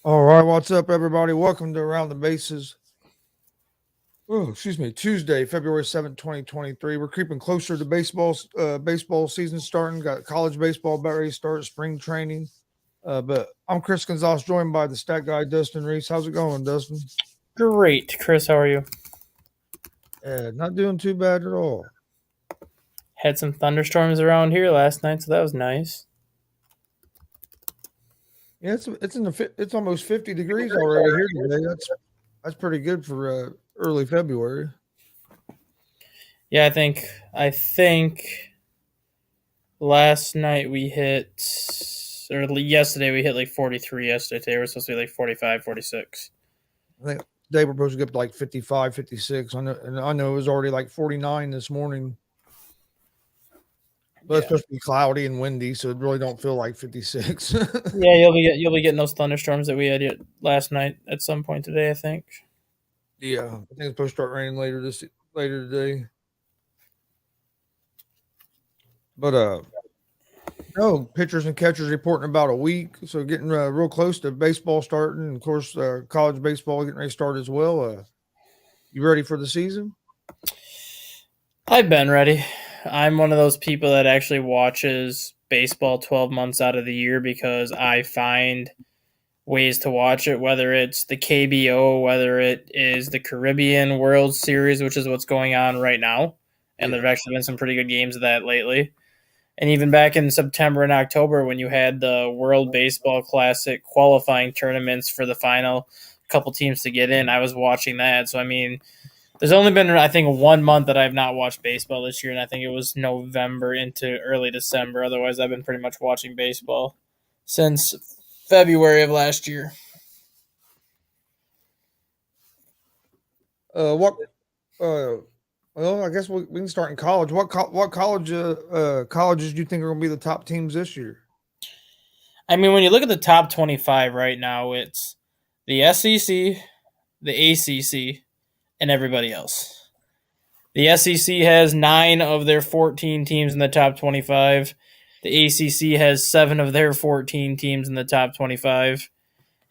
All right, what's up, everybody? Welcome to Around the Bases. Oh, excuse me. Tuesday, February 7th, 2023. We're creeping closer to baseball season starting. Got college baseball about ready to start, spring training. But I'm Chris Gonzalez, joined by the stat guy Dustin Reese. How's it going, Dustin? Great, Chris. How are you? Not doing too bad at all. Had some thunderstorms around here last night, so that was nice. Yeah, it's almost 50 degrees already here today. That's pretty good for early February. Yeah, I think last night we hit, or yesterday we hit like 43. Yesterday, today we're supposed to be like 45, 46. I think today we're supposed to get up to like 55, 56. I know it was already like 49 this morning. But it's Yeah, supposed to be cloudy and windy, so it really don't feel like 56. yeah. You'll be getting those thunderstorms that we had last night at some point today. I think. Yeah, I think it's supposed to start raining later today. But no pitchers and catchers reporting about a week, so getting real close to baseball starting. And of course, college baseball getting ready to start as well. You ready for the season? I've been ready. I'm one of those people that actually watches baseball 12 months out of the year because I find ways to watch it, whether it's the KBO, whether it is the Caribbean World Series, which is what's going on right now. And there Yeah, have actually been some pretty good games of that lately. And even back in September and October, when you had the World Baseball Classic qualifying tournaments for the final couple teams to get in, I was watching that. So, I mean, there's only been, I think, 1 month that I've not watched baseball this year, and I think it was November into early December. Otherwise, I've been pretty much watching baseball since February of last year. What? Uh, well, I guess we can start in college. What college colleges do you think are going to be the top teams this year? I mean, when you look at the top 25 right now, it's the SEC, the ACC, and everybody else. The SEC has 9 of their 14 teams in the top 25. The ACC has 7 of their 14 teams in the top 25.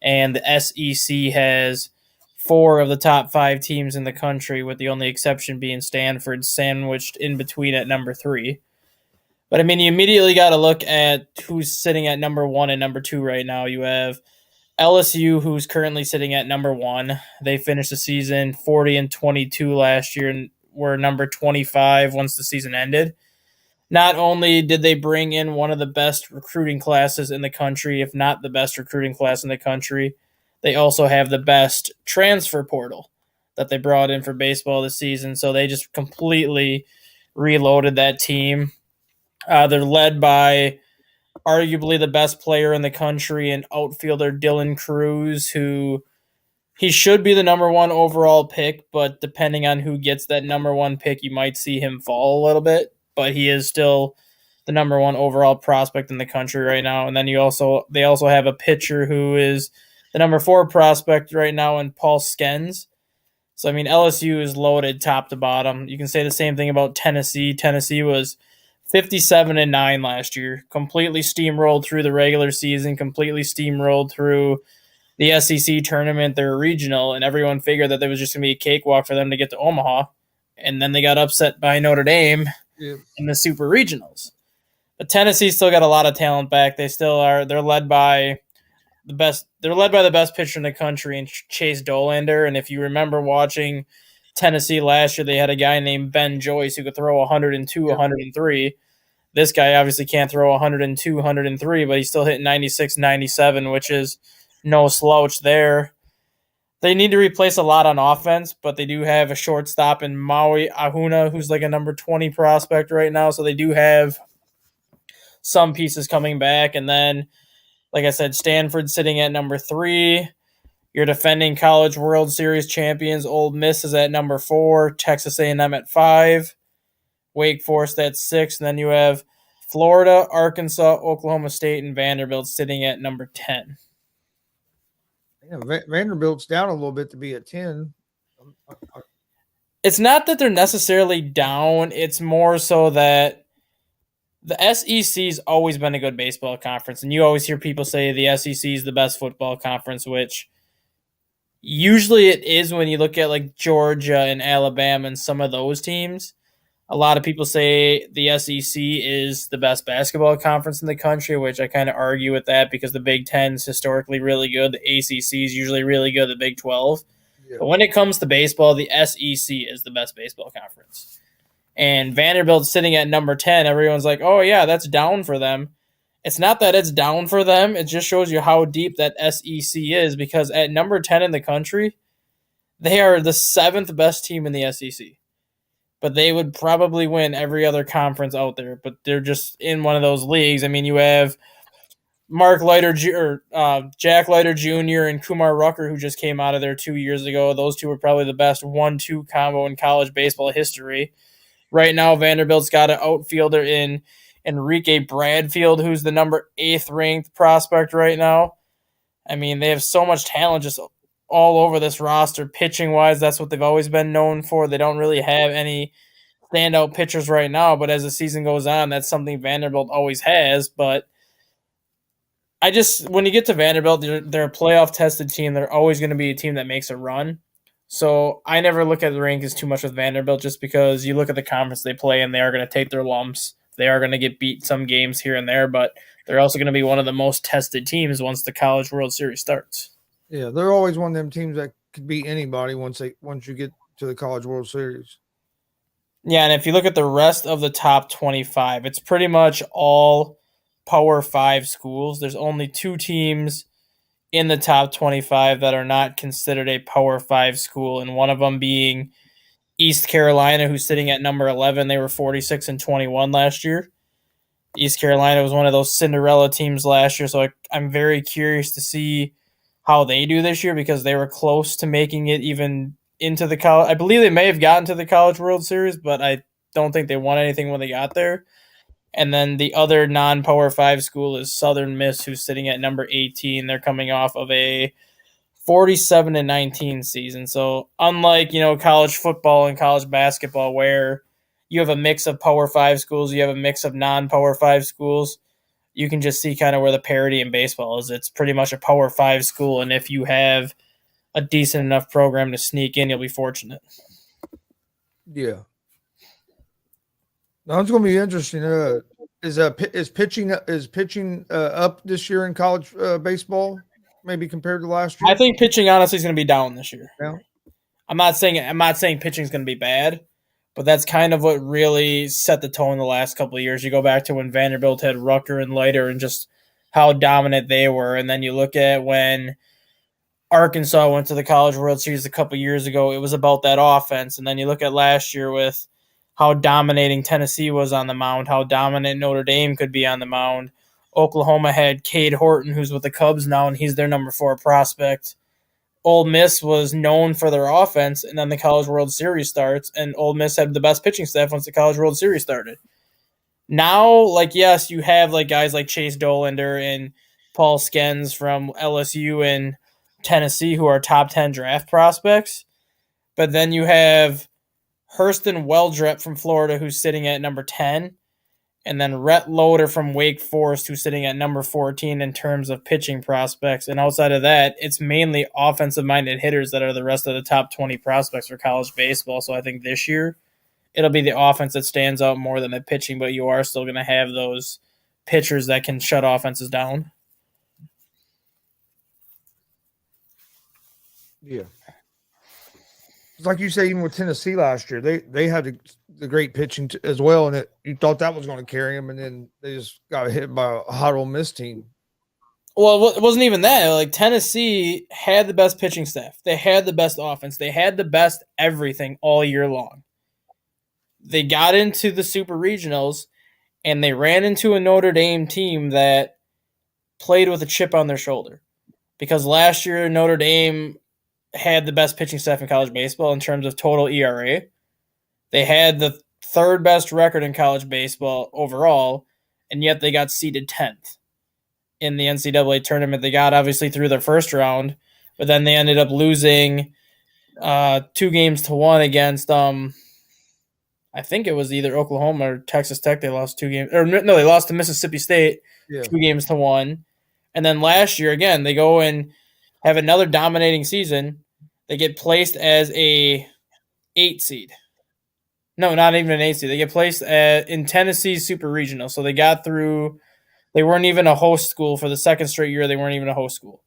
And the SEC has 4 of the top 5 teams in the country, with the only exception being Stanford, sandwiched in between at number 3. But I mean, you immediately got to look at who's sitting at number 1 and number 2 right now. You have LSU, who's currently sitting at number 1. They finished the season 40-22 last year and were number 25 once the season ended. Not only did they bring in one of the best recruiting classes in the country, if not the best recruiting class in the country, they also have the best transfer portal that they brought in for baseball this season. So they just completely reloaded that team. They're led by arguably the best player in the country and outfielder Dylan Cruz, who he should be the number 1 overall pick, but depending on who gets that number 1 pick, you might see him fall a little bit. But he is still the number 1 overall prospect in the country right now. And then they also have a pitcher who is the number 4 prospect right now in Paul Skens. So I mean, LSU is loaded top to bottom. You can say the same thing about Tennessee. Tennessee was 57-9 last year, completely steamrolled through the regular season, completely steamrolled through the SEC tournament, their regional, and everyone figured that there was just going to be a cakewalk for them to get to Omaha. And then they got upset by Notre Dame Yeah, in the super regionals. But Tennessee still got a lot of talent back. They still are. They're led by the best. They're led by the best pitcher in the country, and Chase Dolander. And if you remember watching Tennessee last year, they had a guy named Ben Joyce who could throw 102, yeah. 103. This guy obviously can't throw 102, 103, but he's still hitting 96, 97, which is no slouch there. They need to replace a lot on offense, but they do have a shortstop in Maui Ahuna, who's like a number 20 prospect right now. So they do have some pieces coming back. And then, like I said, Stanford sitting at number 3. Your defending College World Series champions, Ole Miss, is at number 4. Texas A&M at 5. Wake Forest at 6. And then you have Florida, Arkansas, Oklahoma State, and Vanderbilt sitting at number 10. Yeah, Vanderbilt's down a little bit to be at 10. I It's not that they're necessarily down. It's more so that the SEC's always been a good baseball conference, and you always hear people say the SEC is the best football conference, which usually it is when you look at like Georgia and Alabama and some of those teams. A lot of people say the SEC is the best basketball conference in the country, which I kind of argue with that because the Big Ten is historically really good. The ACC is usually really good. The Big 12. Yeah. But when it comes to baseball, the SEC is the best baseball conference. And Vanderbilt's sitting at number 10. Everyone's like, oh, yeah, that's down for them. It's not that it's down for them. It just shows you how deep that SEC is because at number 10 in the country, they are the 7th best team in the SEC. But they would probably win every other conference out there. But they're just in one of those leagues. I mean, you have Jack Leiter Jr. and Kumar Rucker, who just came out of there 2 years ago. Those two were probably the best 1-2 combo in college baseball history. Right now, Vanderbilt's got an outfielder in Enrique Bradfield, who's the number 8th ranked prospect right now. I mean, they have so much talent just all over this roster. Pitching wise, that's what they've always been known for. They don't really have any standout pitchers right now, but as the season goes on, that's something Vanderbilt always has. But when you get to Vanderbilt, they're a playoff tested team. They're always going to be a team that makes a run. So I never look at the rankings too much with Vanderbilt just because you look at the conference they play and they are going to take their lumps. They are going to get beat some games here and there, but they're also going to be one of the most tested teams once the College World Series starts. Yeah, they're always one of them teams that could beat anybody once you get to the College World Series. Yeah, and if you look at the rest of the top 25, it's pretty much all Power 5 schools. There's only 2 teams in the top 25 that are not considered a Power 5 school, and one of them being East Carolina, who's sitting at number 11. They were 46-21 last year. East Carolina was one of those Cinderella teams last year, so I'm very curious to see how they do this year because they were close to making it even into the college. I believe they may have gotten to the College World Series, but I don't think they won anything when they got there. And then the other non-Power 5 school is Southern Miss, who's sitting at number 18. They're coming off of a 47-19 season. So unlike, college football and college basketball where you have a mix of Power 5 schools, you have a mix of non-Power 5 schools, you can just see kind of where the parity in baseball is. It's pretty much a Power 5 school, and if you have a decent enough program to sneak in, you'll be fortunate. Yeah. Now it's going to be interesting. Is pitching up this year in college baseball, maybe compared to last year? I think pitching honestly is going to be down this year. Yeah. I'm not saying pitching is going to be bad, but that's kind of what really set the tone the last couple of years. You go back to when Vanderbilt had Rucker and Leiter and just how dominant they were, and then you look at when Arkansas went to the College World Series a couple of years ago. It was about that offense, and then you look at last year with how dominating Tennessee was on the mound, how dominant Notre Dame could be on the mound. Oklahoma had Cade Horton, who's with the Cubs now, and he's their number 4 prospect. Ole Miss was known for their offense, and then the College World Series starts, and Ole Miss had the best pitching staff once the College World Series started. Now, yes, you have guys like Chase Dollander and Paul Skens from LSU and Tennessee who are top 10 draft prospects, but then you have Hurston Weldrep from Florida who's sitting at number 10, and then Rhett Loader from Wake Forest who's sitting at number 14 in terms of pitching prospects. And outside of that, it's mainly offensive-minded hitters that are the rest of the top 20 prospects for college baseball. So I think this year it'll be the offense that stands out more than the pitching, but you are still going to have those pitchers that can shut offenses down. Yeah. It's like you say, even with Tennessee last year, they had the great pitching as well, and you thought that was going to carry them, and then they just got hit by a hot Ole Miss team. Well, it wasn't even that. Tennessee had the best pitching staff. They had the best offense. They had the best everything all year long. They got into the Super Regionals, and they ran into a Notre Dame team that played with a chip on their shoulder. Because last year, Notre Dame had the best pitching staff in college baseball in terms of total ERA. They had the 3rd best record in college baseball overall, and yet they got seeded 10th in the NCAA tournament. They got obviously through their first round, but then they ended up losing 2-1 against I I think it was either Oklahoma or Texas Tech. They lost 2 games, or no, they lost to Mississippi State Yeah. 2 games to 1. And then last year again, they go and have another dominating season. They get placed as a 8 seed. No, not even an 8 seed. They get placed in Tennessee's Super Regional. So they got through. They weren't even a host school for the second straight year. They weren't even a host school.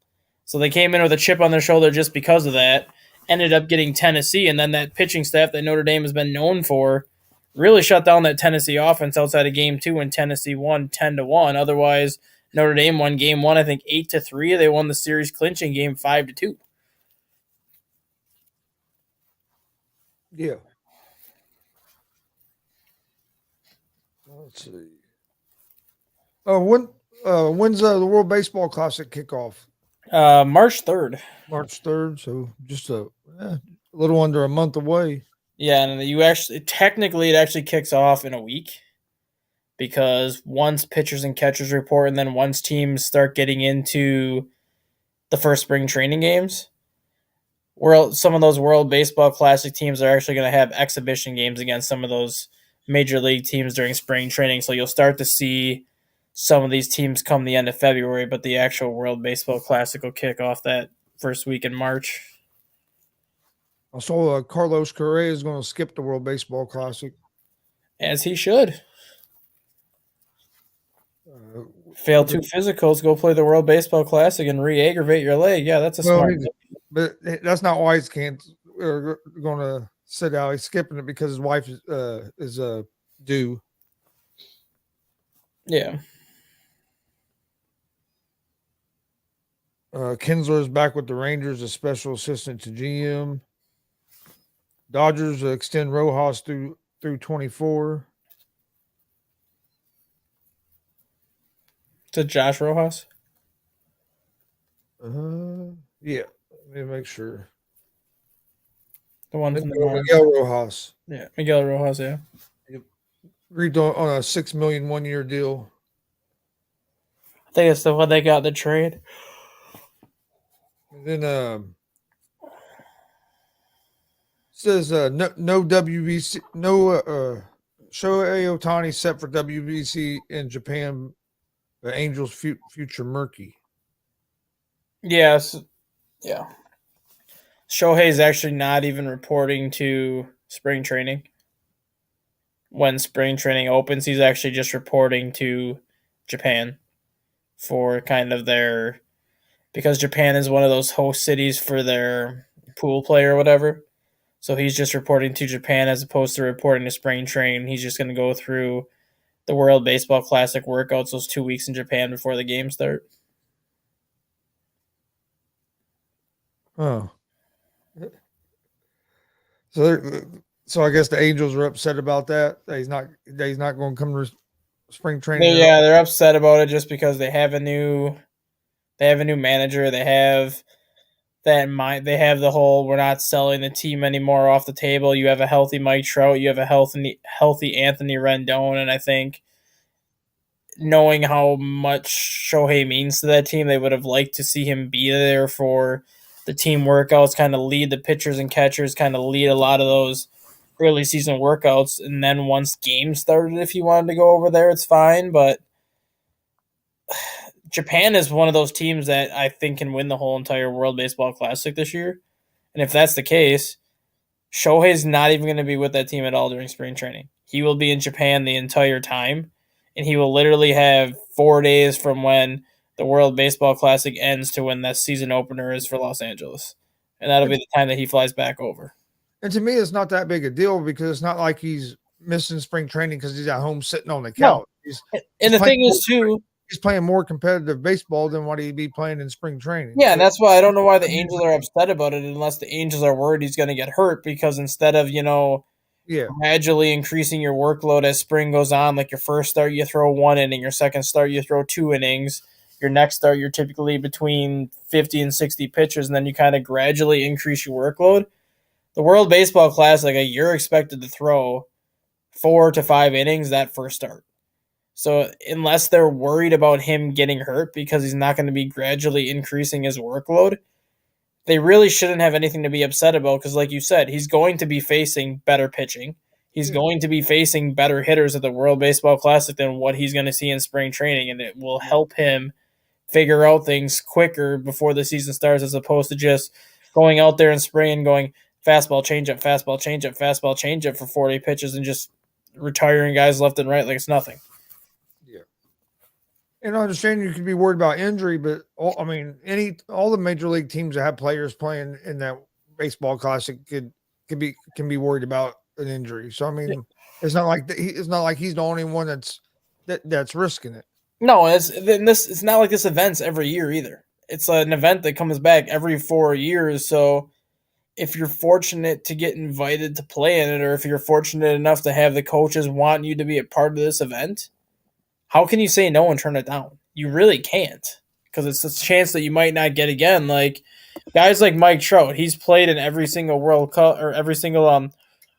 So they came in with a chip on their shoulder just because of that. Ended up getting Tennessee, and then that pitching staff that Notre Dame has been known for really shut down that Tennessee offense outside of game 2 when Tennessee won 10-1. Otherwise, Notre Dame won game 1, I think 8-3. They won the series clinching game 5-2. Yeah. Let's see. When's the World Baseball Classic kickoff? March 3rd. March 3rd. So just a little under a month away. Yeah, and you actually technically it actually kicks off in a week because once pitchers and catchers report, and then once teams start getting into the first spring training games, some of those World Baseball Classic teams are actually going to have exhibition games against some of those major league teams during spring training. So you'll start to see some of these teams come the end of February, but the actual World Baseball Classic will kick off that first week in March. I saw Carlos Correa is going to skip the World Baseball Classic. As he should. Fail 2 physicals, go play the World Baseball Classic and re-aggravate your leg. Yeah, that's a smart. But that's not why he's going to sit out. He's skipping it because his wife is due. Yeah. Kinsler is back with the Rangers as special assistant to GM. Dodgers extend Rojas through 24. To Josh Rojas? Yeah. Let me make sure. The one from the Miguel Rojas. Yeah, Miguel Rojas, yeah. Agreed on a $6 million 1-year deal. I think it's the one they got in the trade. And then says no WBC, no Shohei Ohtani set for WBC in Japan. The Angels' future murky. Yes. Yeah. Shohei's actually not even reporting to spring training. When spring training opens, he's actually just reporting to Japan for kind of their, because Japan is one of those host cities for their pool play or whatever. So he's just reporting to Japan as opposed to reporting to spring training. He's just going to go through the World Baseball Classic workouts those 2 weeks in Japan before the games start. Oh. So I guess the Angels are upset about that. That he's not going to come to spring training. Yeah, they're upset about it just because they have a new manager. They have that in mind. They have the whole we're not selling the team anymore off the table. You have a healthy Mike Trout. You have a healthy Anthony Rendon, and I think knowing how much Shohei means to that team, they would have liked to see him be there for the team workouts, kind of lead the pitchers and catchers, kind of lead a lot of those early season workouts. And then once games started, if you wanted to go over there, it's fine. But Japan is one of those teams that I think can win the whole entire World Baseball Classic this year. And if that's the case, Shohei's not even going to be with that team at all during spring training. He will be in Japan the entire time, and he will literally have 4 days from when the World Baseball Classic ends to when that season opener is for Los Angeles. And that'll be the time that he flies back over. And to me, it's not that big a deal because it's not like he's missing spring training because he's at home sitting on the couch. No. And the thing is, too, he's playing more competitive baseball than what he'd be playing in spring training. Yeah, and that's why I don't know why the Angels are upset about it unless the Angels are worried he's going to get hurt because instead of, gradually increasing your workload as spring goes on, like your first start you throw 1 inning, your second start you throw 2 innings, your next start you're typically between 50 and 60 pitches, and then you kind of gradually increase your workload. The World Baseball Classic, you're expected to throw 4 to 5 innings that first start. So unless they're worried about him getting hurt because he's not going to be gradually increasing his workload, they really shouldn't have anything to be upset about because, like you said, he's going to be facing better pitching. He's Yeah. going to be facing better hitters at the World Baseball Classic than what he's going to see in spring training, and it will help him figure out things quicker before the season starts, as opposed to just going out there in spring and going fastball, changeup, fastball, changeup, fastball, changeup for 40 pitches and just retiring guys left and right like it's nothing. Yeah. And I understand you could be worried about injury, but all the major league teams that have players playing in that baseball classic can be worried about an injury. So I mean, it's not like he's the only one that's risking it. No, it's not like this event's every year either. It's an event that comes back every 4 years. So if you're fortunate to get invited to play in it, or if you're fortunate enough to have the coaches want you to be a part of this event, how can you say no and turn it down? You really can't, because it's a chance that you might not get again. Like guys like Mike Trout, he's played in every single World Cup or every single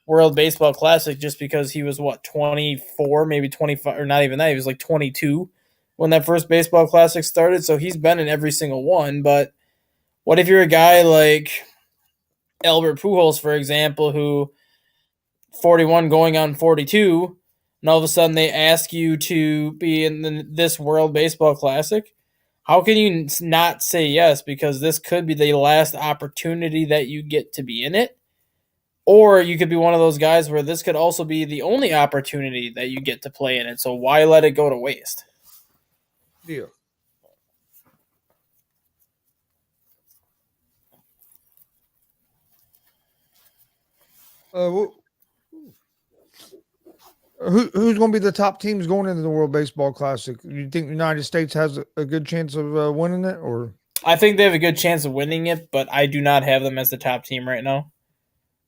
World Baseball Classic just because he was 24, maybe 25, or not even that. He was like 22 when that first Baseball Classic started. So he's been in every single one. But what if you're a guy like Albert Pujols, for example, who 41 going on 42, and all of a sudden they ask you to be in this World Baseball Classic? How can you not say yes? Because this could be the last opportunity that you get to be in it. Or you could be one of those guys where this could also be the only opportunity that you get to play in it. So why let it go to waste? Yeah. Well, who's going to be the top teams going into the World Baseball Classic? You think the United States has a good chance of winning it, or I think they have a good chance of winning it, but I do not have them as the top team right now.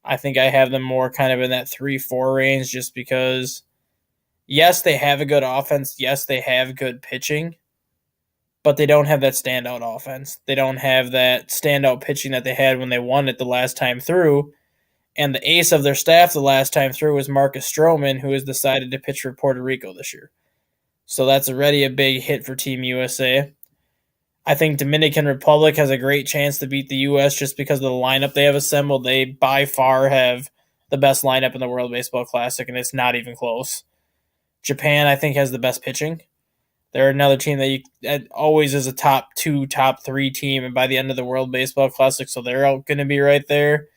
I think I have them more kind of in that 3-4 range just because, yes, they have a good offense. Yes, they have good pitching, but they don't have that standout offense. They don't have that standout pitching that they had when they won it the last time through. And the ace of their staff the last time through was Marcus Stroman, who has decided to pitch for Puerto Rico this year. So that's already a big hit for Team USA. I think Dominican Republic has a great chance to beat the U.S. just because of the lineup they have assembled. They by far have the best lineup in the World Baseball Classic, and it's not even close. Japan, I think, has the best pitching. They're another team that always is a top 2, top 3 team, and by the end of the World Baseball Classic, so they're going to be right there.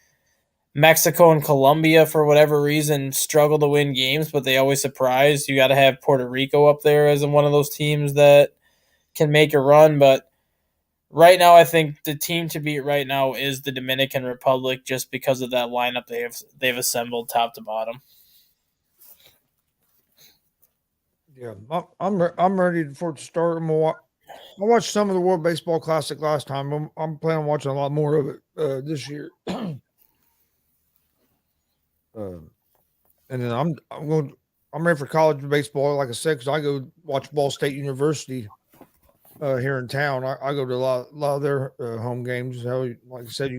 Mexico and Colombia, for whatever reason, struggle to win games, but they always surprise. You got to have Puerto Rico up there as one of those teams that can make a run. But right now, I think the team to beat right now is the Dominican Republic, just because of that lineup they've assembled top to bottom. yeah, I'm ready for it to start. I watched some of the World Baseball Classic last time. I'm planning on watching a lot more of it this year. uh, and then I'm ready for college baseball. Like I said, because I go watch Ball State University here in town. I go to a lot of their home games. Like I said,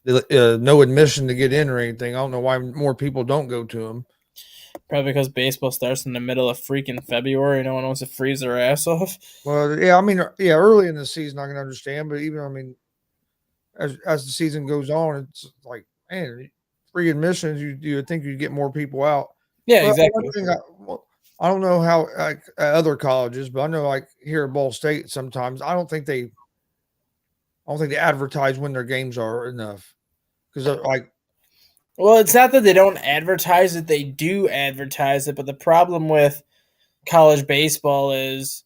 no admission to get in or anything. I don't know why more people don't go to them. Probably because baseball starts in the middle of freaking February. No one wants to freeze their ass off. Well, yeah, I mean, yeah, early in the season I can understand, but even I mean, as the season goes on, it's like, man, free admissions. You would think you'd get more people out. Yeah, Well, one exactly. thing I don't know how like at other colleges, but I know like here at Ball State sometimes I don't think they advertise when their games are enough because like Well, it's not that they don't advertise it; they do advertise it. But the problem with college baseball is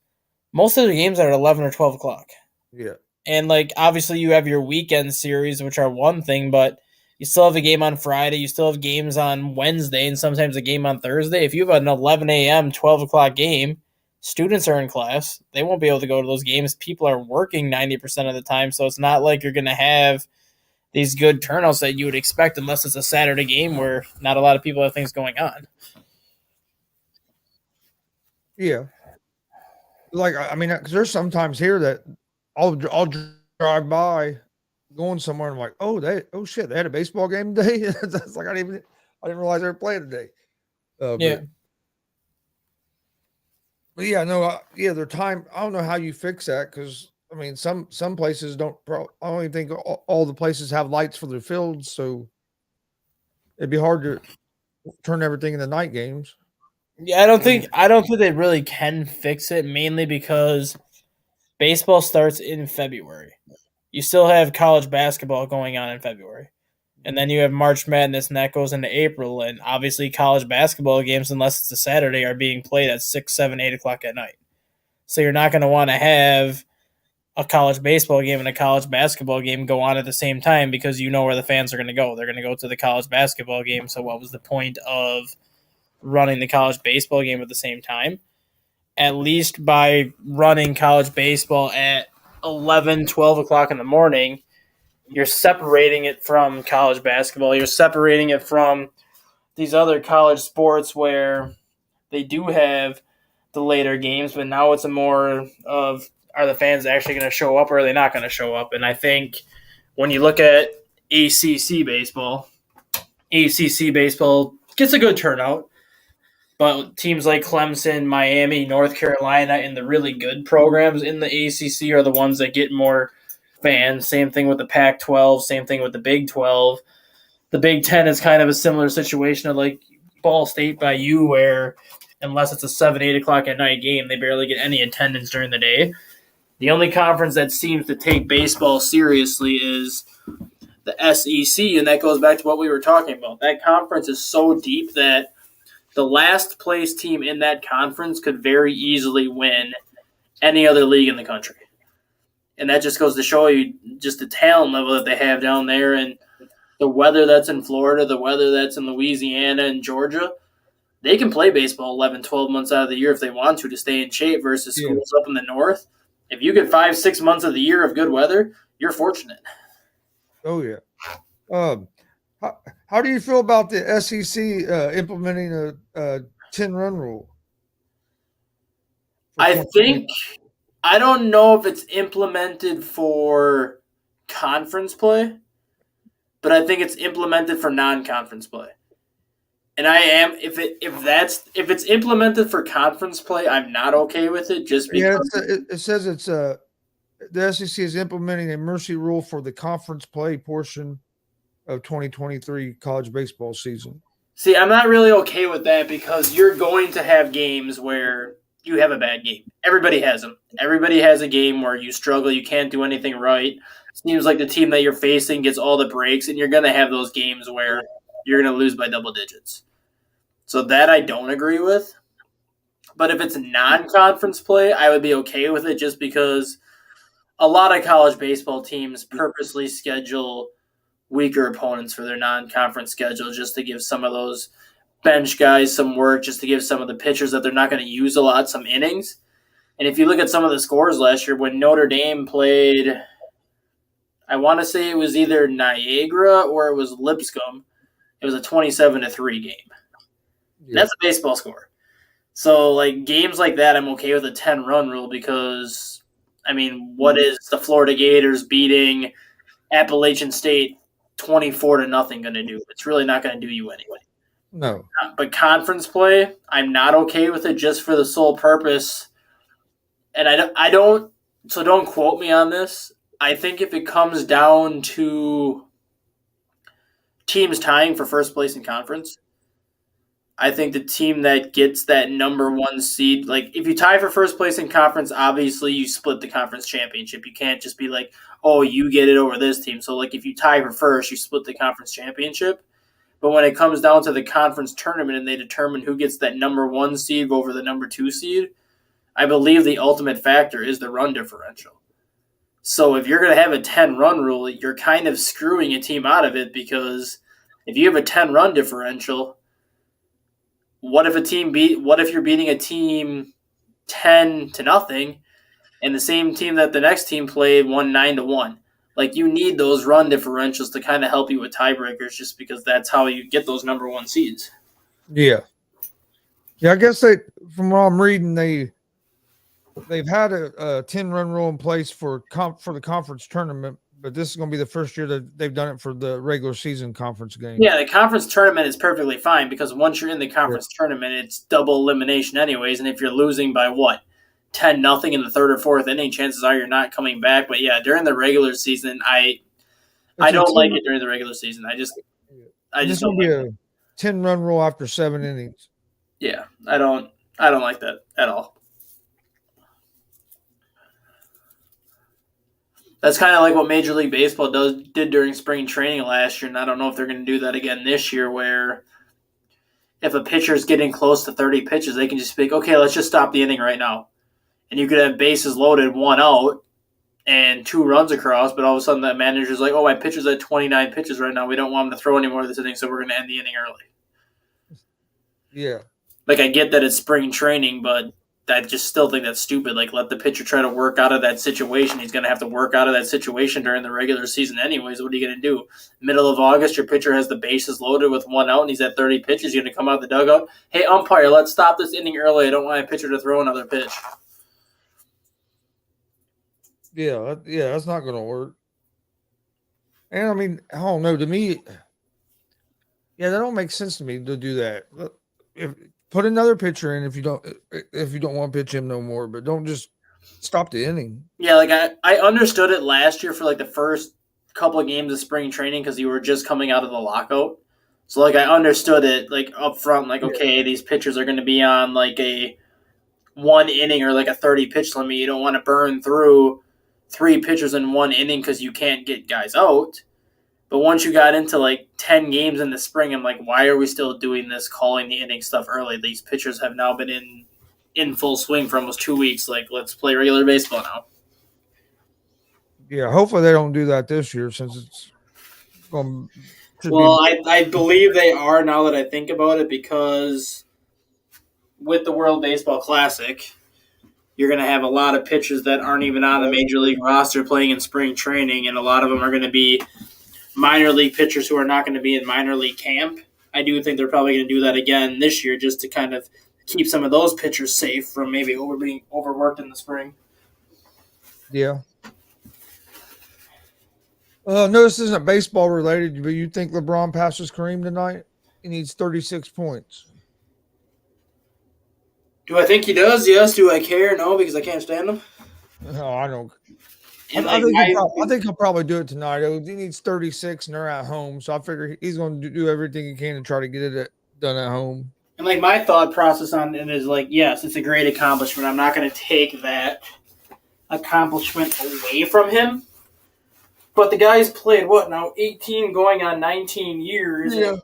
most of the games are at 11 or 12 o'clock. yeah, And like obviously you have your weekend series, which are one thing, but you still have a game on Friday, you still have games on Wednesday, and sometimes a game on Thursday. If you have an 11 a.m., 12 o'clock game, students are in class. They won't be able to go to those games. People are working 90% of the time, so it's not like you're going to have these good turnouts that you would expect unless it's a Saturday game where not a lot of people have things going on. yeah. Like I mean, because there's sometimes here that I'll drive by going somewhere and I'm like, oh shit, they had a baseball game today. It's like I didn't realize they were playing today. Uh, Yeah. but but yeah, no, yeah, their time. I don't know how you fix that because I mean, some places don't. I don't even think all the places have lights for their fields, so it'd be hard to. turn everything into night games. Yeah, I don't think they really can fix it, mainly because baseball starts in February. You still have college basketball going on in February. And then you have March Madness, and that goes into April. And obviously, college basketball games, unless it's a Saturday, are being played at 6, 7, 8 o'clock at night. So you're not going to want to have a college baseball game and a college basketball game go on at the same time because you know where the fans are going to go. They're going to go to the college basketball game. So what was the point of running the college baseball game at the same time? At least by running college baseball at 11, 12 o'clock in the morning, you're separating it from college basketball. You're separating it from these other college sports where they do have the later games, but now it's a more of, are the fans actually going to show up or are they not going to show up? And I think when you look at ACC baseball gets a good turnout, but teams like Clemson, Miami, North Carolina, and the really good programs in the ACC are the ones that get more fans. Same thing with the Pac-12, same thing with the Big 12. The Big 10 is kind of a similar situation of like Ball State by you, where unless it's a 7, 8 o'clock at night game, they barely get any attendance during the day. The only conference that seems to take baseball seriously is the SEC, and that goes back to what we were talking about. That conference is so deep that the last place team in that conference could very easily win any other league in the country. And that just goes to show you just the talent level that they have down there, and the weather that's in Florida, the weather that's in Louisiana and Georgia. They can play baseball 11, 12 months out of the year if they want to stay in shape versus Yeah. schools up in the north. If you get 5, 6 months of the year of good weather, you're fortunate. Oh yeah. Um, how do you feel about the SEC implementing a 10-run rule? I think I don't know if it's implemented for conference play, but I think it's implemented for non-conference play. And I am if it's implemented for conference play, I'm not okay with it just Yeah, because it says it's the SEC is implementing a mercy rule for the conference play portion of 2023 college baseball season. see, I'm not really okay with that because you're going to have games where you have a bad game. Everybody has them. Everybody has a game where you struggle, you can't do anything right. Seems like the team that you're facing gets all the breaks, and you're going to have those games where you're going to lose by double digits. So that I don't agree with. But if it's non-conference play, I would be okay with it just because a lot of college baseball teams purposely schedule weaker opponents for their non-conference schedule just to give some of those bench guys some work, just to give some of the pitchers that they're not going to use a lot some innings. And if you look at some of the scores last year, when Notre Dame played, I want to say it was either Niagara or it was Lipscomb. It was a 27-3 game. Yeah. That's a baseball score. So, like, games like that, I'm okay with a 10-run rule because, I mean, what is the Florida Gators beating Appalachian State 24-0 going to do? It's really not going to do you anyway. No. But conference play, I'm not okay with it just for the sole purpose. And I don't, so don't quote me on this. I think if it comes down to teams tying for first place in conference, I think the team that gets that number one seed, like if you tie for first place in conference, obviously you split the conference championship. You can't just be like, oh, you get it over this team. So like if you tie for first, you split the conference championship. But when it comes down to the conference tournament and they determine who gets that number one seed over the number 2 seed, I believe the ultimate factor is the run differential. So if you're going to have a 10-run rule, you're kind of screwing a team out of it because if you have a 10-run differential, what if you're beating a team 10-0 and the same team that the next team played won 9-1? Like, you need those run differentials to kind of help you with tiebreakers just because that's how you get those number one seeds. Yeah. Yeah, I guess from what I'm reading, they've had a 10-run rule in place for the conference tournament, but this is going to be the first year that they've done it for the regular season conference game. Yeah, the conference tournament is perfectly fine because once you're in the conference tournament, it's double elimination anyways, and if you're losing by 10-0 in the third or fourth inning, chances are you're not coming back. But yeah, during the regular season, I don't like it during the regular season. I just don't like it. 10-run rule after 7 innings. Yeah, I don't like that at all. That's kind of like what Major League Baseball did during spring training last year, and I don't know if they're going to do that again this year, where if a pitcher's getting close to 30 pitches, they can just be like, okay, let's just stop the inning right now. And you could have bases loaded, 1 out, and 2 runs across, but all of a sudden that manager's like, oh, my pitcher's at 29 pitches right now. We don't want him to throw any more of this inning, so we're going to end the inning early. Yeah. Like, I get that it's spring training, but I just still think that's stupid. Like, let the pitcher try to work out of that situation. He's going to have to work out of that situation during the regular season anyways. What are you going to do? Middle of August, your pitcher has the bases loaded with 1 out, and he's at 30 pitches. You're going to come out the dugout, hey, umpire, let's stop this inning early. I don't want my pitcher to throw another pitch. Yeah, that's not going to work. And I mean, I don't know. To me, yeah, that don't make sense to me to do that. If put another pitcher in if you don't want to pitch him no more, but don't just stop the inning. Yeah, like I understood it last year for like the first couple of games of spring training because you were just coming out of the lockout. So like I understood it like up front, like okay, these pitchers are going to be on like a 1 inning or like a 30 pitch limit. You don't want to burn through 3 pitchers in 1 inning because you can't get guys out. But once you got into like 10 games in the spring, I'm like, why are we still doing this, calling the inning stuff early? These pitchers have now been in full swing for almost 2 weeks. Like, let's play regular baseball now. Yeah, hopefully they don't do that this year since it's going to Well, I believe they are now that I think about it because with the World Baseball Classic, you're going to have a lot of pitchers that aren't even on the major league roster playing in spring training, and a lot of them are going to be minor league pitchers who are not going to be in minor league camp. I do think they're probably going to do that again this year just to kind of keep some of those pitchers safe from maybe being overworked in the spring. Yeah. No, this isn't baseball related, but you think LeBron passes Kareem tonight? He needs 36 points. Do I think he does? Yes. Do I care? No, because I can't stand him. No, I don't. I think he'll probably do it tonight. He needs 36, and they're at home, so I figure he's going to do everything he can to try to get it done at home. And like my thought process on it is like, yes, it's a great accomplishment. I'm not going to take that accomplishment away from him. But the guy's played what now, 18 going on 19 years. Yeah.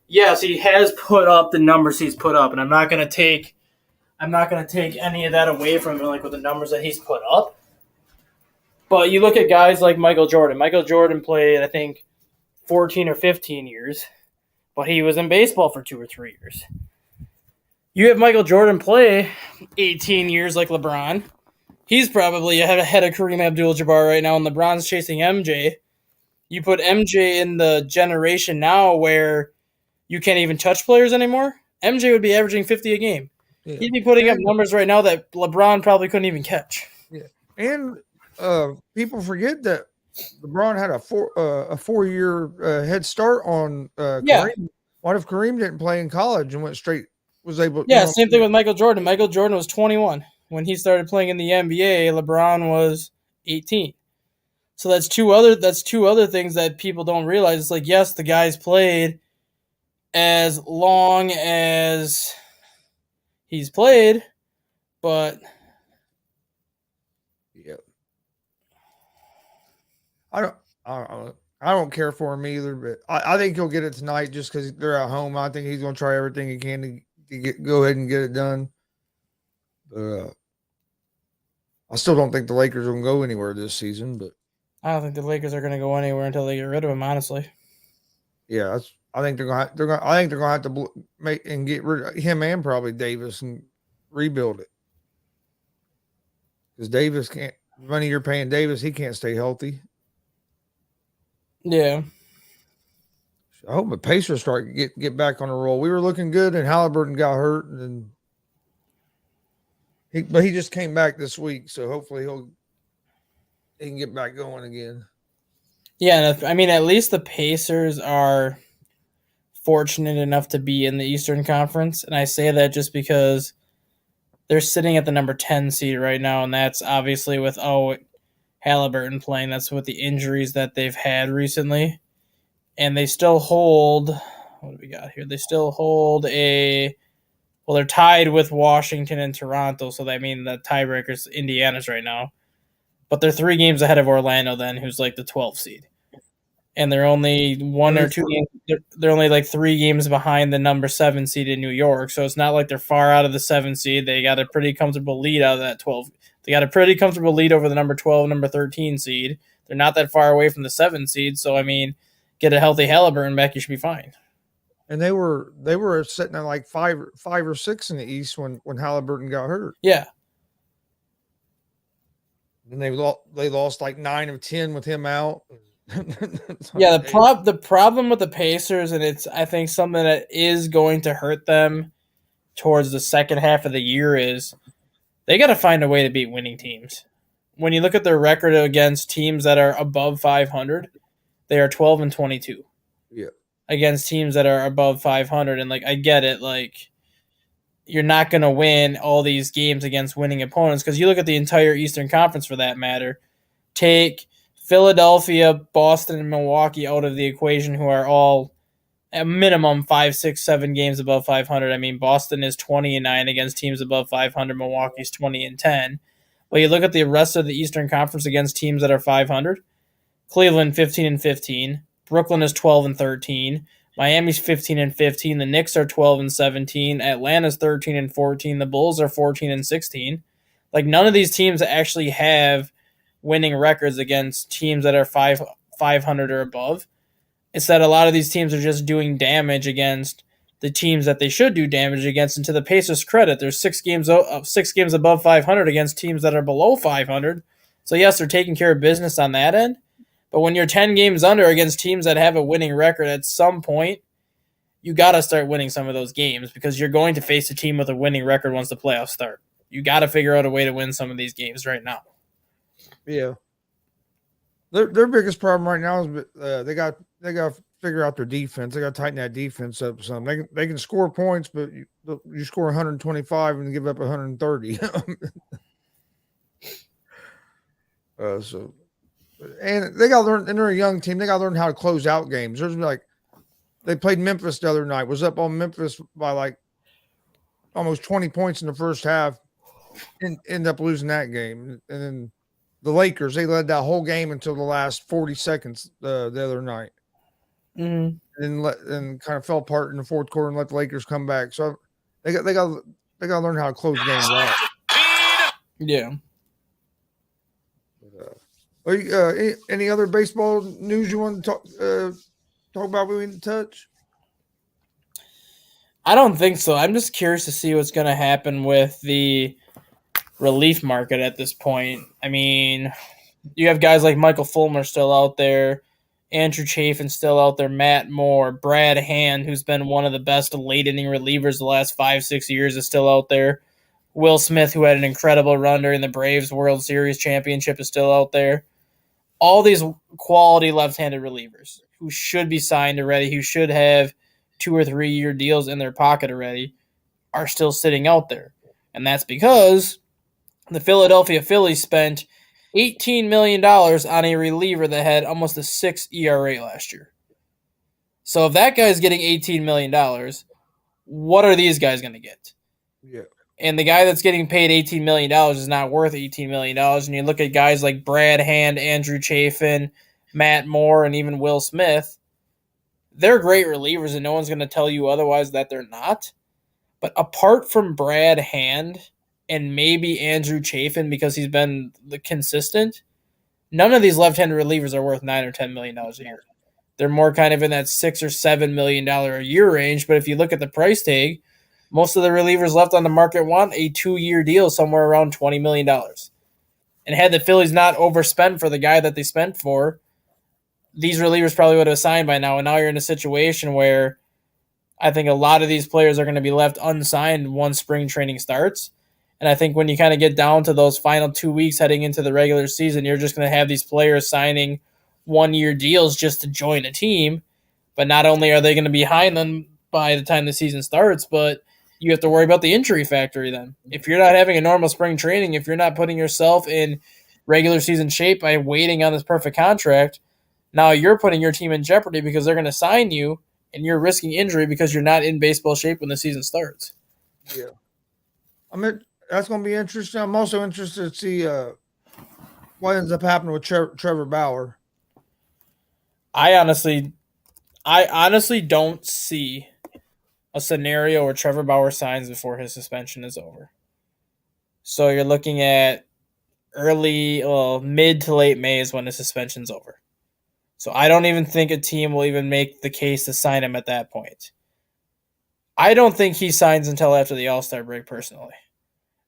Yes, he has put up the numbers he's put up, and I'm not going to take any of that away from him, like with the numbers that he's put up. But you look at guys like Michael Jordan. Michael Jordan played, I think, 14 or 15 years, but he was in baseball for 2 or 3 years. You have Michael Jordan play 18 years like LeBron. He's probably ahead of Kareem Abdul-Jabbar right now, and LeBron's chasing MJ. You put MJ in the generation now where you can't even touch players anymore. MJ would be averaging 50 a game. Yeah. He'd be putting up numbers right now that LeBron probably couldn't even catch. Yeah, and people forget that LeBron had a 4-year head start on Kareem. What if Kareem didn't play in college and went straight? Was able? Yeah, same thing with Michael Jordan. Michael Jordan was 21 when he started playing in the NBA. LeBron was 18. So that's two other things that people don't realize. It's like, yes, the guys played as long as he's played, but yeah, I don't care for him either. But I think he'll get it tonight just because they're at home. I think he's going to try everything he can to go ahead and get it done. But I still don't think the Lakers are going to go anywhere this season. But I don't think the Lakers are going to go anywhere until they get rid of him. Honestly, yeah, I think they're going. I think they're going to have to make and get rid of him and probably Davis and rebuild it because Davis can't. The money you're paying Davis, he can't stay healthy. Yeah. I hope the Pacers start get back on a roll. We were looking good, and Halliburton got hurt, and he just came back this week, so hopefully he can get back going again. Yeah, I mean, at least the Pacers are fortunate enough to be in the Eastern Conference, and I say that just because they're sitting at the number 10 seed right now, and that's obviously without Halliburton playing. That's with the injuries that they've had recently. And they still hold, what do we got here? They still hold a. Well, they're tied with Washington and Toronto, so that means the tiebreaker's Indiana's right now. But they're 3 games ahead of Orlando, then, who's like the 12th seed. And they're only one or two games. They're only like 3 games behind the number 7 seed in New York. So it's not like they're far out of the 7 seed. They got a pretty comfortable lead out of that 12. They got a pretty comfortable lead over the number 12, number 13 seed. They're not that far away from the 7 seed. So I mean, get a healthy Halliburton back, you should be fine. And they were sitting at like five or 6 in the East when Halliburton got hurt. Yeah. And they lost like 9 of 10 with him out. Yeah, the problem with the Pacers, and it's I think something that is going to hurt them towards the second half of the year, is they got to find a way to beat winning teams. When you look at their record against teams that are above 500, they are 12-22. Yeah. Against teams that are above 500, and like I get it, like you're not going to win all these games against winning opponents because you look at the entire Eastern Conference for that matter. Take Philadelphia, Boston, and Milwaukee out of the equation, who are all at minimum 5, 6, 7 games above 500. I mean, Boston is 20-9 against teams above 500. Milwaukee's 20-10. But you look at the rest of the Eastern Conference against teams that are 500. Cleveland 15-15. Brooklyn is 12-13. Miami's 15-15. The Knicks are 12-17. Atlanta's 13-14. The Bulls are 14-16. Like none of these teams actually have winning records against teams that are 500 or above. It's that a lot of these teams are just doing damage against the teams that they should do damage against. And to the Pacers' credit, there's 6 games above 500 against teams that are below 500. So yes, they're taking care of business on that end. But when you're 10 games under against teams that have a winning record, at some point, you got to start winning some of those games because you're going to face a team with a winning record once the playoffs start. You got to figure out a way to win some of these games right now. Yeah. Their biggest problem right now is they got to figure out their defense. They got to tighten that defense up some. They can score points, but you score 125 and give up 130. And they got to learn, and they're a young team. They got to learn how to close out games. There's like they played Memphis the other night. Was up on Memphis by like almost 20 points in the first half, and end up losing that game. And then the Lakers, they led that whole game until the last 40 seconds the other night. Mm-hmm. And kind of fell apart in the fourth quarter and let the Lakers come back. So they got to learn how to close games out. Yeah. Any other baseball news you want to talk about we need to touch? I don't think so. I'm just curious to see what's going to happen with the relief market at this point. I mean, you have guys like Michael Fulmer still out there, Andrew Chafin still out there, Matt Moore, Brad Hand, who's been one of the best late inning relievers the last 5-6 years, is still out there. Will Smith, who had an incredible run during the Braves World Series championship, is still out there. All these quality left-handed relievers who should be signed already, who should have 2 or 3 year deals in their pocket already, are still sitting out there. And that's because the Philadelphia Phillies spent $18 million on a reliever that had almost a 6 ERA last year. So if that guy's getting $18 million, what are these guys going to get? Yeah. And the guy that's getting paid $18 million is not worth $18 million. And you look at guys like Brad Hand, Andrew Chafin, Matt Moore, and even Will Smith. They're great relievers, and no one's going to tell you otherwise that they're not. But apart from Brad Hand and maybe Andrew Chafin, because he's been consistent, none of these left-handed relievers are worth $9 or $10 million a year. They're more kind of in that $6 or $7 million a year range. But if you look at the price tag, most of the relievers left on the market want a 2-year deal somewhere around $20 million. And had the Phillies not overspent for the guy that they spent for, these relievers probably would have signed by now. And now you're in a situation where I think a lot of these players are going to be left unsigned once spring training starts. And I think when you kind of get down to those final 2 weeks heading into the regular season, you're just going to have these players signing 1-year deals just to join a team. But not only are they going to be behind them by the time the season starts, but you have to worry about the injury factory then. If you're not having a normal spring training, if you're not putting yourself in regular season shape by waiting on this perfect contract, now you're putting your team in jeopardy because they're going to sign you and you're risking injury because you're not in baseball shape when the season starts. Yeah. I mean, that's going to be interesting. I'm also interested to see what ends up happening with Trevor Bauer. I honestly don't see a scenario where Trevor Bauer signs before his suspension is over. So you're looking at mid to late May is when his suspension's over. So I don't even think a team will even make the case to sign him at that point. I don't think he signs until after the All-Star break, personally.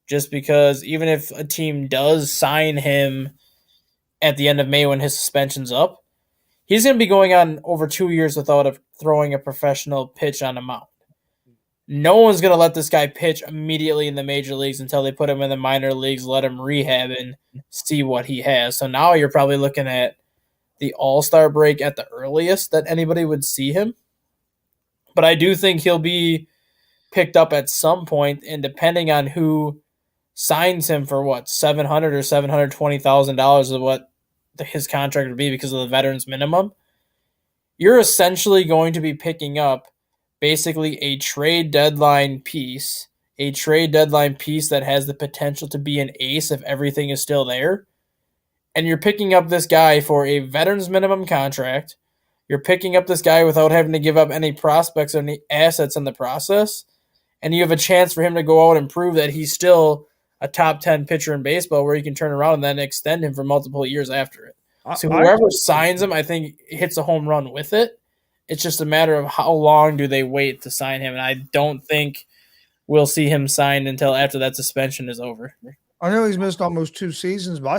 Just because even if a team does sign him at the end of May when his suspension's up, he's going to be going on over 2 years without throwing a professional pitch on a mound. No one's going to let this guy pitch immediately in the major leagues until they put him in the minor leagues, let him rehab, and see what he has. So now you're probably looking at the All-Star break at the earliest that anybody would see him. But I do think he'll be picked up at some point, and depending on who signs him for $700,000 or $720,000 of what his contract would be because of the veterans minimum, you're essentially going to be picking up basically a trade deadline piece that has the potential to be an ace if everything is still there. And you're picking up this guy for a veterans minimum contract. You're picking up this guy without having to give up any prospects or any assets in the process. And you have a chance for him to go out and prove that he's still a top 10 pitcher in baseball where you can turn around and then extend him for multiple years after it. So whoever signs him, I think, hits a home run with it. It's just a matter of how long do they wait to sign him. And I don't think we'll see him signed until after that suspension is over. I know he's missed almost 2 seasons, but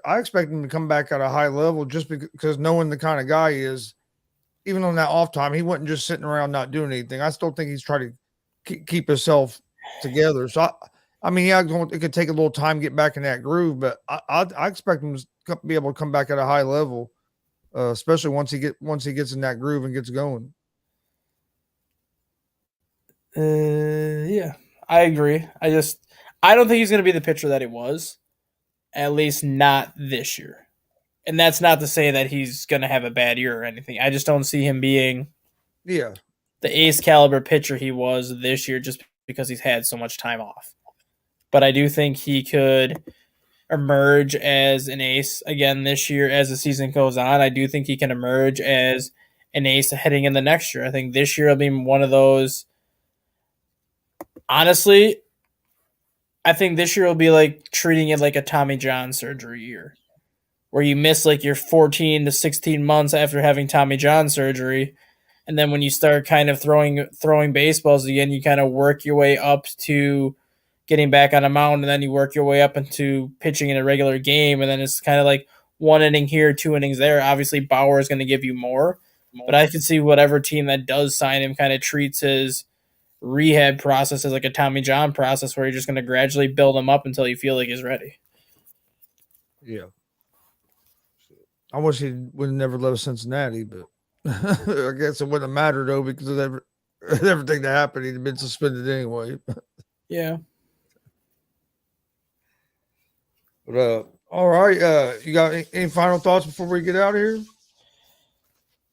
I expect him to come back at a high level just because knowing the kind of guy he is, even on that off time, he wasn't just sitting around not doing anything. I still think he's trying to keep himself together. So I mean, yeah, it could take a little time to get back in that groove, but I expect him to be able to come back at a high level, especially once he gets in that groove and gets going. Yeah, I agree. I don't think he's going to be the pitcher that he was, at least not this year. And that's not to say that he's going to have a bad year or anything. I just don't see him being the ace caliber pitcher he was this year just because he's had so much time off. But I do think he could emerge as an ace again this year as the season goes on. I do think he can emerge as an ace heading in the next year. I think this year will be one of those. Honestly, I think this year will be like treating it like a Tommy John surgery year, where you miss like your 14 to 16 months after having Tommy John surgery. And then when you start kind of throwing baseballs again, you kind of work your way up to getting back on a mound, and then you work your way up into pitching in a regular game. And then it's kind of like 1 inning here, 2 innings there. Obviously, Bauer is going to give you more. But I could see whatever team that does sign him kind of treats his rehab process as like a Tommy John process where you're just going to gradually build him up until you feel like he's ready. Yeah. I wish he would have never left Cincinnati, but I guess it wouldn't have mattered though because of everything that happened. He'd have been suspended anyway. Yeah. But all right. You got any final thoughts before we get out of here?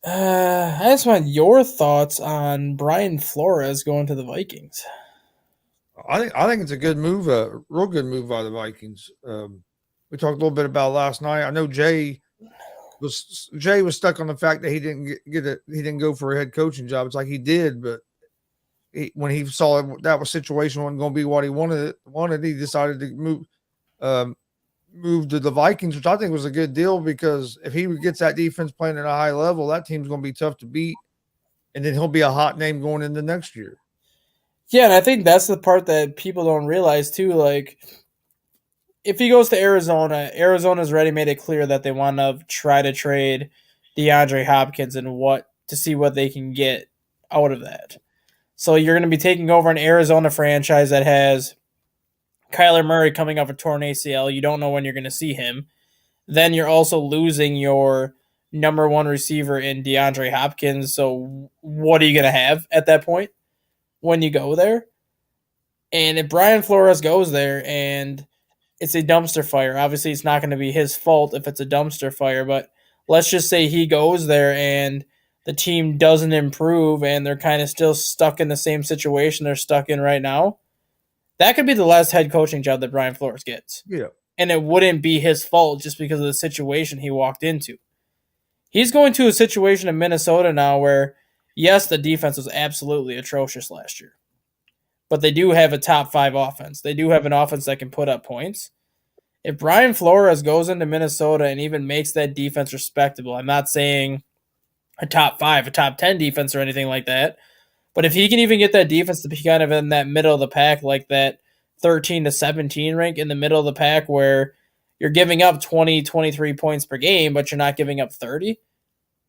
I just want your thoughts on Brian Flores going to the Vikings. I think it's a good move, a real good move by the Vikings. We talked a little bit about last night. I know Jay was stuck on the fact that he didn't he didn't go for a head coaching job. It's like he did, but when he saw that situation wasn't going to be what he wanted, he decided to move to the Vikings, which I think was a good deal because if he gets that defense playing at a high level, that team's going to be tough to beat, and then he'll be a hot name going into next year. Yeah, and I think that's the part that people don't realize too. Like, if he goes to Arizona, Arizona's already made it clear that they want to try to trade DeAndre Hopkins and to see what they can get out of that. So you're going to be taking over an Arizona franchise that has Kyler Murray coming off a torn ACL. You don't know when you're going to see him. Then you're also losing your number one receiver in DeAndre Hopkins. So what are you going to have at that point when you go there? And if Brian Flores goes there and it's a dumpster fire, obviously it's not going to be his fault if it's a dumpster fire, but let's just say he goes there and the team doesn't improve and they're kind of still stuck in the same situation they're stuck in right now, that could be the last head coaching job that Brian Flores gets. Yeah. And it wouldn't be his fault just because of the situation he walked into. He's going to a situation in Minnesota now where, yes, the defense was absolutely atrocious last year, but they do have a top 5 offense. They do have an offense that can put up points. If Brian Flores goes into Minnesota and even makes that defense respectable, I'm not saying a top 5, a top 10 defense or anything like that, but if he can even get that defense to be kind of in that middle of the pack, like that 13 to 17 rank in the middle of the pack where you're giving up 20, 23 points per game, but you're not giving up 30,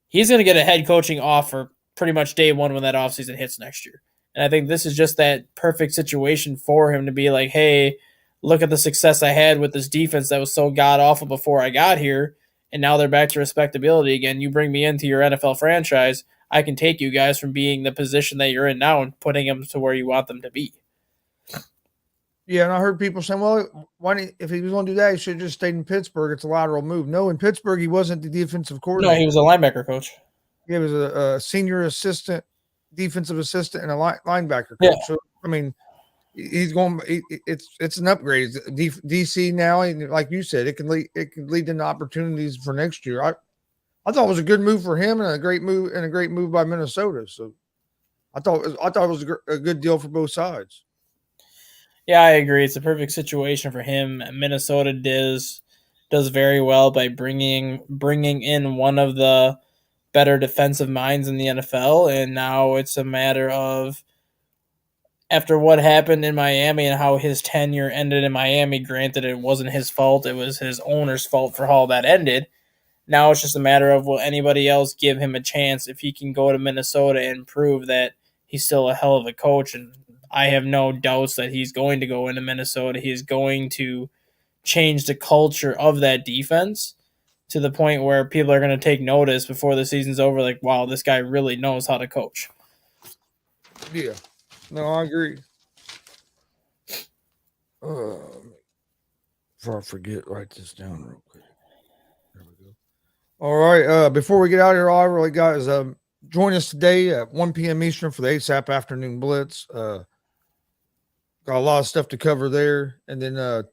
he's going to get a head coaching offer pretty much day one when that offseason hits next year. And I think this is just that perfect situation for him to be like, hey, look at the success I had with this defense that was so god-awful before I got here, and now they're back to respectability again. You bring me into your NFL franchise, I can take you guys from being the position that you're in now and putting them to where you want them to be. Yeah, and I heard people saying, well, if he was going to do that, he should have just stayed in Pittsburgh. It's a lateral move. No, in Pittsburgh, he wasn't the defensive coordinator. No, he was a linebacker coach. He was a senior assistant, defensive assistant, and a linebacker coach. Yeah. So, I mean, he's going. It's an upgrade. It's DC now, and like you said, it can lead into opportunities for next year. I thought it was a good move for him and a great move by Minnesota. So, I thought it was a good deal for both sides. Yeah, I agree. It's a perfect situation for him. Minnesota does very well by bringing in one of the better defensive minds in the NFL, and now it's a matter of, after what happened in Miami and how his tenure ended in Miami, granted it wasn't his fault, it was his owner's fault for how that ended. Now it's just a matter of, will anybody else give him a chance if he can go to Minnesota and prove that he's still a hell of a coach. And I have no doubts that he's going to go into Minnesota. He is going to change the culture of that defense to the point where people are going to take notice before the season's over, like, wow, this guy really knows how to coach. Yeah. No, I agree. Before I forget, write this down real quick. There we go. All right. Before we get out of here, all I really got is join us today at 1 p.m. Eastern for the ASAP Afternoon Blitz. Got a lot of stuff to cover there. And then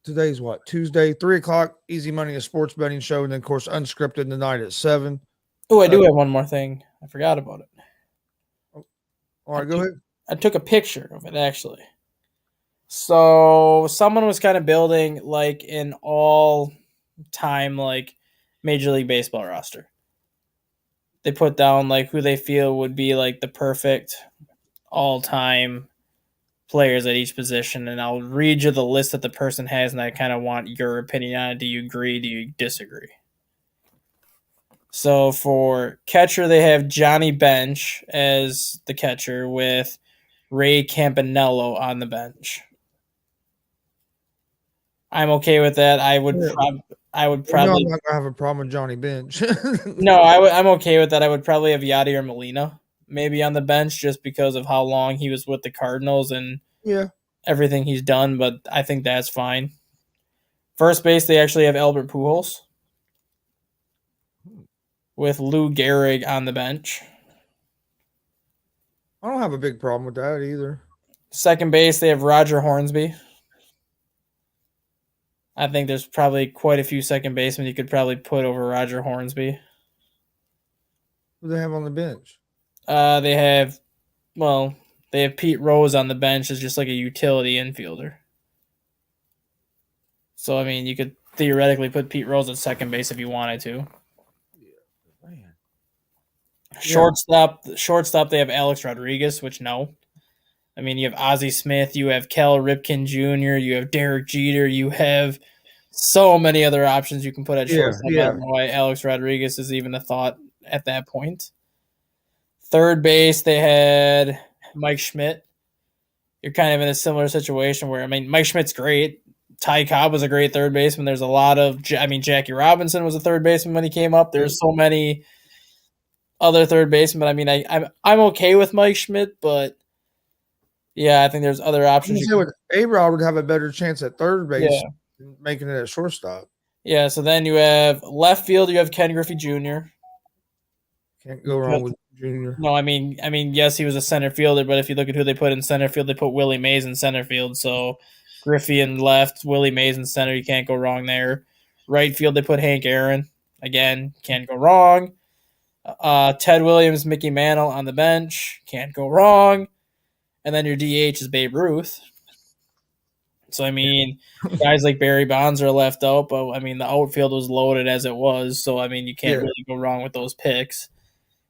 today's what? Tuesday, 3 o'clock, Easy Money, a sports betting show. And then, of course, Unscripted tonight at 7. Oh, I do have one more thing. I forgot about it. All right, go ahead. I took a picture of it, actually. So someone was kind of building like an all-time like Major League Baseball roster. They put down like who they feel would be like the perfect all-time players at each position, and I'll read you the list that the person has, and I kind of want your opinion on it. Do you agree? Do you disagree? So for catcher, they have Johnny Bench as the catcher with Ray Campanello on the bench. I'm okay with that. I would probably. I'm not gonna have a problem with Johnny Bench. No, I'm okay with that. I would probably have Yadier Molina maybe on the bench just because of how long he was with the Cardinals and everything he's done. But I think that's fine. First base, they actually have Albert Pujols with Lou Gehrig on the bench. I don't have a big problem with that either. Second base, they have Roger Hornsby. I think there's probably quite a few second basemen you could probably put over Roger Hornsby. Who do they have on the bench? They have Pete Rose on the bench as just like a utility infielder. So, I mean, you could theoretically put Pete Rose at second base if you wanted to. Yeah, man. Shortstop, they have Alex Rodriguez, which no. I mean, you have Ozzie Smith, you have Cal Ripken Jr., you have Derek Jeter, you have so many other options you can put at shortstop. I don't know why Alex Rodriguez is even a thought at that point. Third base, they had Mike Schmidt. You're kind of in a similar situation where, I mean, Mike Schmidt's great. Ty Cobb was a great third baseman. There's a lot of, Jackie Robinson was a third baseman when he came up. There's so many other third basemen. I mean, I'm okay with Mike Schmidt, but yeah, I think there's other options. A-Rod would have a better chance at third base than making it at shortstop. Yeah, so then you have left field, you have Ken Griffey Jr. Can't go wrong with Junior. No, I mean, yes, he was a center fielder, but if you look at who they put in center field, they put Willie Mays in center field. So Griffey in left, Willie Mays in center. You can't go wrong there. Right field, they put Hank Aaron. Again, can't go wrong. Ted Williams, Mickey Mantle on the bench. Can't go wrong. And then your DH is Babe Ruth. So, I mean, guys like Barry Bonds are left out, but, I mean, the outfield was loaded as it was. So, I mean, you can't really go wrong with those picks.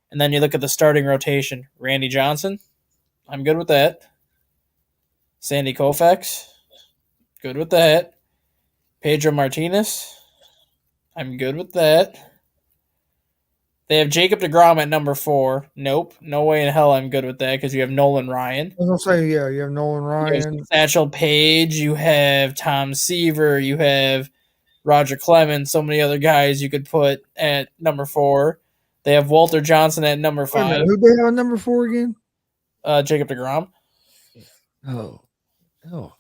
And then you look at the starting rotation. Randy Johnson, I'm good with that. Sandy Koufax, good with that. Pedro Martinez, I'm good with that. They have Jacob deGrom at number 4. Nope, no way in hell I'm good with that because you have Nolan Ryan. I was gonna say, yeah, you have Nolan Ryan, You have Satchel Paige, you have Tom Seaver, you have Roger Clemens, so many other guys you could put at number 4. They have Walter Johnson at number 5. Who they have at number 4 again? Jacob deGrom. No. No.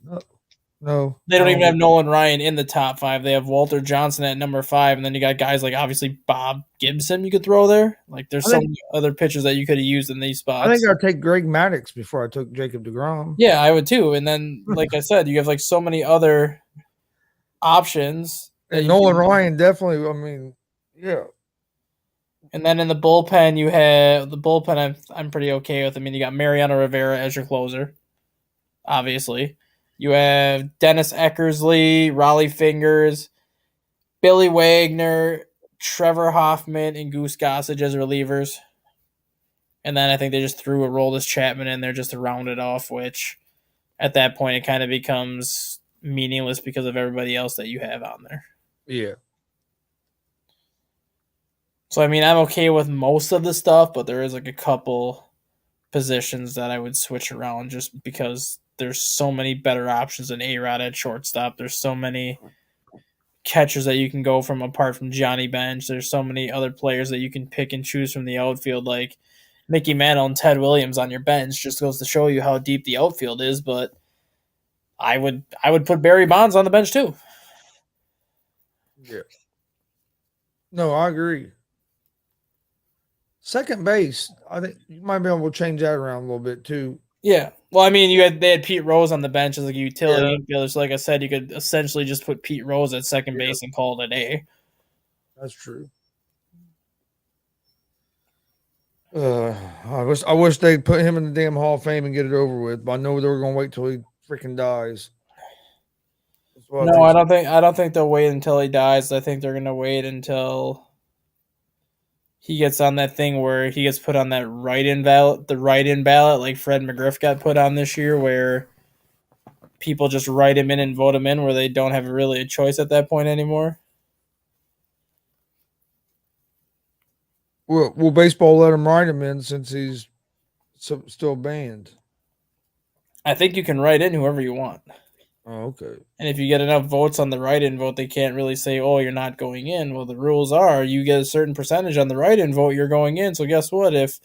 They don't even have Nolan Ryan in the top 5. They have Walter Johnson at number 5, and then you got guys like obviously Bob Gibson you could throw there. Like there's so many other pitchers that you could have used in these spots. I think I'd take Greg Maddux before I took Jacob deGrom. Yeah, I would too. And then, like I said, you have like so many other options. And Nolan Ryan definitely. I mean, yeah. And then in the bullpen, you have the bullpen. I'm pretty okay with. I mean, you got Mariano Rivera as your closer, obviously. You have Dennis Eckersley, Raleigh Fingers, Billy Wagner, Trevor Hoffman, and Goose Gossage as relievers. And then I think they just threw Aroldis Chapman in there just to round it off, which at that point it kind of becomes meaningless because of everybody else that you have on there. Yeah. So, I mean, I'm okay with most of the stuff, but there is like a couple positions that I would switch around just because there's so many better options than A-Rod at shortstop. There's so many catchers that you can go from apart from Johnny Bench. There's so many other players that you can pick and choose from the outfield, like Mickey Mantle and Ted Williams on your bench. Just goes to show you how deep the outfield is. But I would put Barry Bonds on the bench too. Yeah. No, I agree. Second base, I think you might be able to change that around a little bit too. Yeah. Well, I mean, they had Pete Rose on the bench as like a utility infielder. So, like I said, you could essentially just put Pete Rose at second base and call it a day. That's true. I wish they'd put him in the damn Hall of Fame and get it over with. But I know they were going to wait till he freaking dies. No, I don't think they'll wait until he dies. I think they're going to wait until he gets on that thing where he gets put on that write-in ballot, like Fred McGriff got put on this year, where people just write him in and vote him in, where they don't have really a choice at that point anymore. Will baseball let him write him in since he's still banned? I think you can write in whoever you want. Oh, okay. And if you get enough votes on the write-in vote, they can't really say, oh, you're not going in. Well, the rules are you get a certain percentage on the write-in vote, you're going in. So guess what? If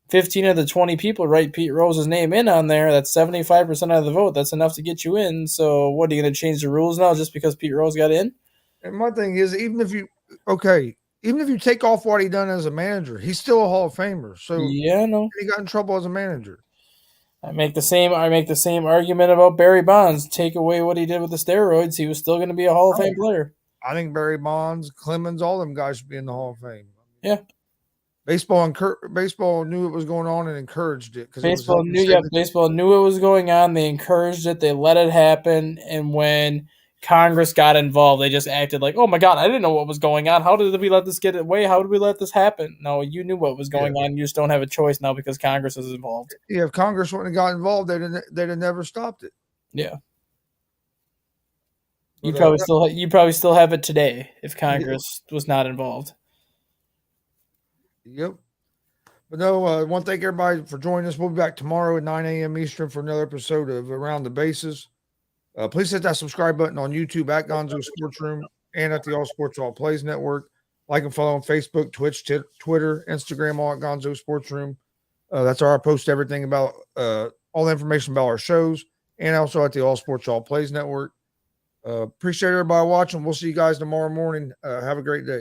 15 of the 20 people write Pete Rose's name in on there, that's 75% of the vote. That's enough to get you in. So what, are you going to change the rules now just because Pete Rose got in? And my thing is, even if you take off what he done as a manager, he's still a Hall of Famer. So yeah, no, he got in trouble as a manager. I make the same argument about Barry Bonds. Take away what he did with the steroids, he was still going to be a Hall of Fame player. I think Barry Bonds, Clemens, all them guys should be in the Hall of Fame. Yeah. Baseball knew what was going on and encouraged it. Baseball knew it was going on. They encouraged it. They let it happen. And when Congress got involved, they just acted like, oh my God, I didn't know what was going on. How did we let this get away? How did we let this happen? No, you knew what was going on. You just don't have a choice now because Congress is involved. Yeah, if Congress wouldn't have got involved, they'd have never stopped it. Yeah. You probably still have it today if Congress was not involved. Yep. But no, I want to thank everybody for joining us. We'll be back tomorrow at 9 a.m. Eastern for another episode of Around the Bases. Please hit that subscribe button on YouTube at Gonzo Sports Room and at the All Sports All Plays Network. Like and follow on Facebook, Twitch, Twitter, Instagram, all at Gonzo Sports Room. That's where I post everything about all the information about our shows and also at the All Sports All Plays Network. Appreciate everybody watching. We'll see you guys tomorrow morning. Have a great day.